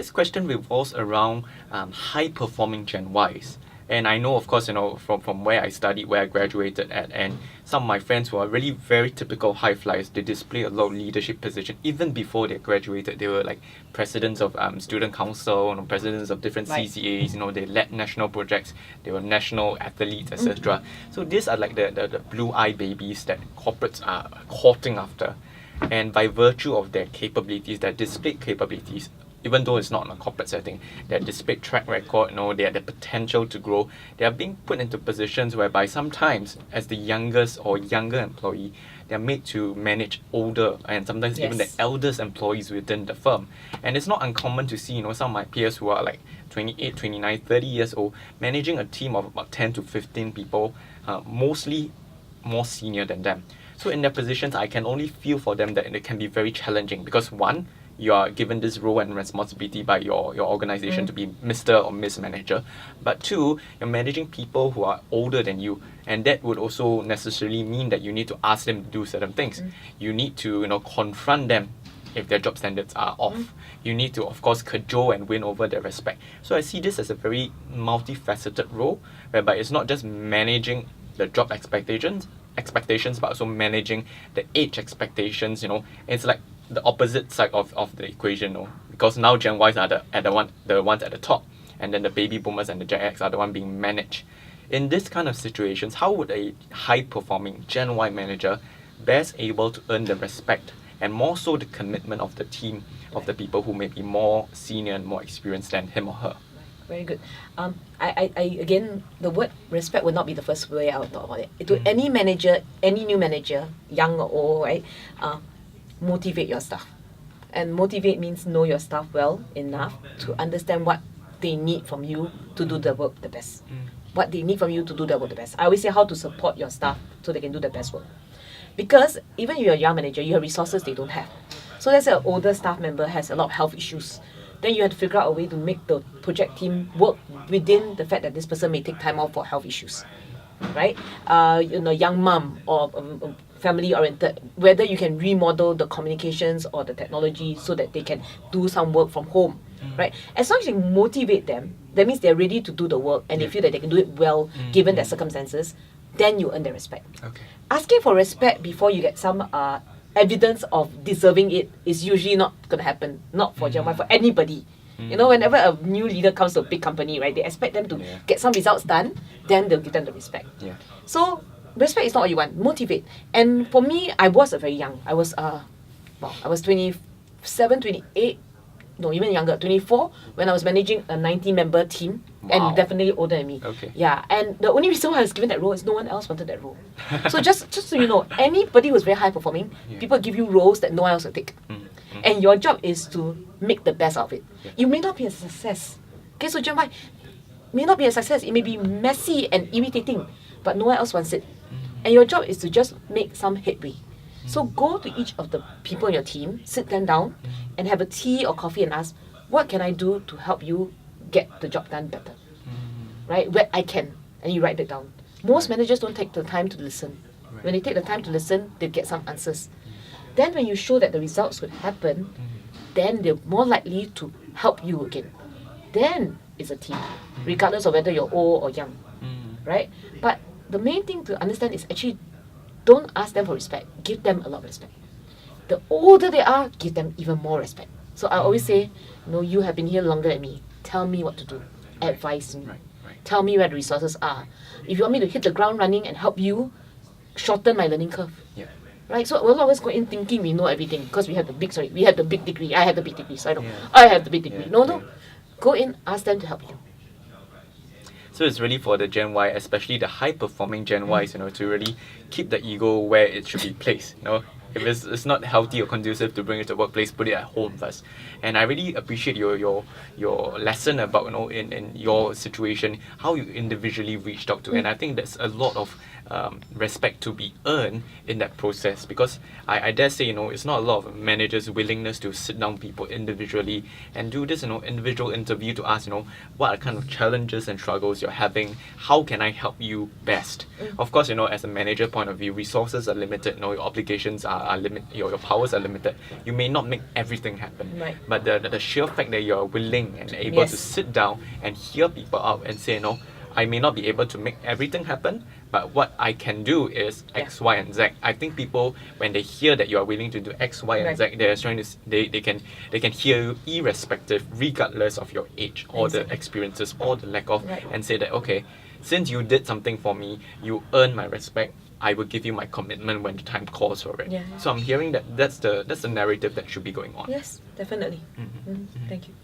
this question revolves around high-performing Gen Ys. And I know, of course, from where I studied, where I graduated at, and some of my friends who are really very typical high flyers, they display a lot of leadership position. Even before they graduated, they were like presidents of student council, presidents of different CCAs, they led national projects, they were national athletes, etc. So these are like the blue-eye babies that corporates are courting after. And by virtue of their capabilities, their displayed capabilities, even though it's not in a corporate setting, their displayed track record, they have the potential to grow, they are being put into positions whereby sometimes, as the youngest or younger employee, they are made to manage older and sometimes even the eldest employees within the firm. And it's not uncommon to see, some of my peers who are like 28, 29, 30 years old, managing a team of about 10 to 15 people, mostly more senior than them. So in their positions, I can only feel for them that it can be very challenging because one, you are given this role and responsibility by your organization to be Mr. or Miss Manager. But two, you're managing people who are older than you. And that would also necessarily mean that you need to ask them to do certain things. You need to, confront them if their job standards are off. You need to, of course, cajole and win over their respect. So I see this as a very multifaceted role, whereby it's not just managing the job expectations, but also managing the age expectations. It's like the opposite side of the equation, because now Gen Ys are the ones at the top, and then the baby boomers and the Gen X are the one being managed. In this kind of situations, how would a high-performing Gen Y manager best able to earn the respect and more so the commitment of the team of the people who may be more senior and more experienced than him or her? Very good. I again, the word respect would not be the first way I would talk about it. To any manager, any new manager, young or old, right? Motivate your staff. And motivate means know your staff well enough to understand what they need from you to do the work the best. What they need from you to do the work the best. I always say how to support your staff so they can do the best work. Because even if you're a young manager, you have resources they don't have. So let's say an older staff member has a lot of health issues. Then you have to figure out a way to make the project team work within the fact that this person may take time off for health issues, right? Young mom or family-oriented, whether you can remodel the communications or the technology so that they can do some work from home, right? As long as you motivate them, that means they're ready to do the work and they feel that they can do it well given their circumstances, then you earn their respect. Okay. Asking for respect before you get some evidence of deserving it is usually not going to happen, not for Gen Y, for anybody. Whenever a new leader comes to a big company, right, they expect them to get some results done, then they'll give them the respect. So respect is not what you want. Motivate. And for me, I was very young. I was 27, 28, no, even younger, 24, when I was managing a 90-member team. And definitely older than me. Okay. Yeah, and the only reason why I was given that role is no one else wanted that role. So just so you know, anybody who's very high performing, people give you roles that no one else will take. And your job is to make the best out of it. You may not be a success. Okay, so Gen Y may not be a success. It may be messy and irritating, but no one else wants it. And your job is to just make some headway. So go to each of the people in your team, sit them down, and have a tea or coffee and ask, what can I do to help you get the job done better? Right? Where I can. And you write it down. Most managers don't take the time to listen. When they take the time to listen, they get some answers. Then when you show that the results would happen, then they're more likely to help you again. Then it's a team, regardless of whether you're old or young. Right? But the main thing to understand is actually don't ask them for respect. Give them a lot of respect. The older they are, give them even more respect. So I always say, you have been here longer than me. Tell me what to do. Advise me. Tell me where the resources are. If you want me to hit the ground running and help you, shorten my learning curve. Right? So we'll always go in thinking we know everything because we have the big degree. I have the big degree. So I have the big degree. No. Go in, ask them to help you. So it's really for the Gen Y, especially the high-performing Gen Ys, to really keep the ego where it should be placed. If it's not healthy or conducive to bring it to the workplace, put it at home first. And I really appreciate your lesson about in your situation how you individually reached out to, and I think there's a lot of respect to be earned in that process, because I dare say it's not a lot of managers' willingness to sit down people individually and do this individual interview to ask what are kind of challenges and struggles you're having, how can I help you best. Of course as a manager point of view, resources are limited, your obligations are your powers are limited. You may not make everything happen. Right. But the sheer fact that you're willing and able to sit down and hear people out and say, no, I may not be able to make everything happen, but what I can do is X, Y, and Z. I think people, when they hear that you are willing to do X, Y, and Z, they're trying to they can hear you irrespective, regardless of your age or the experiences or the lack of, and say that, okay, since you did something for me, you earn my respect. I will give you my commitment when the time calls for it. So I'm hearing that that's the narrative that should be going on. Yes, definitely. Thank you.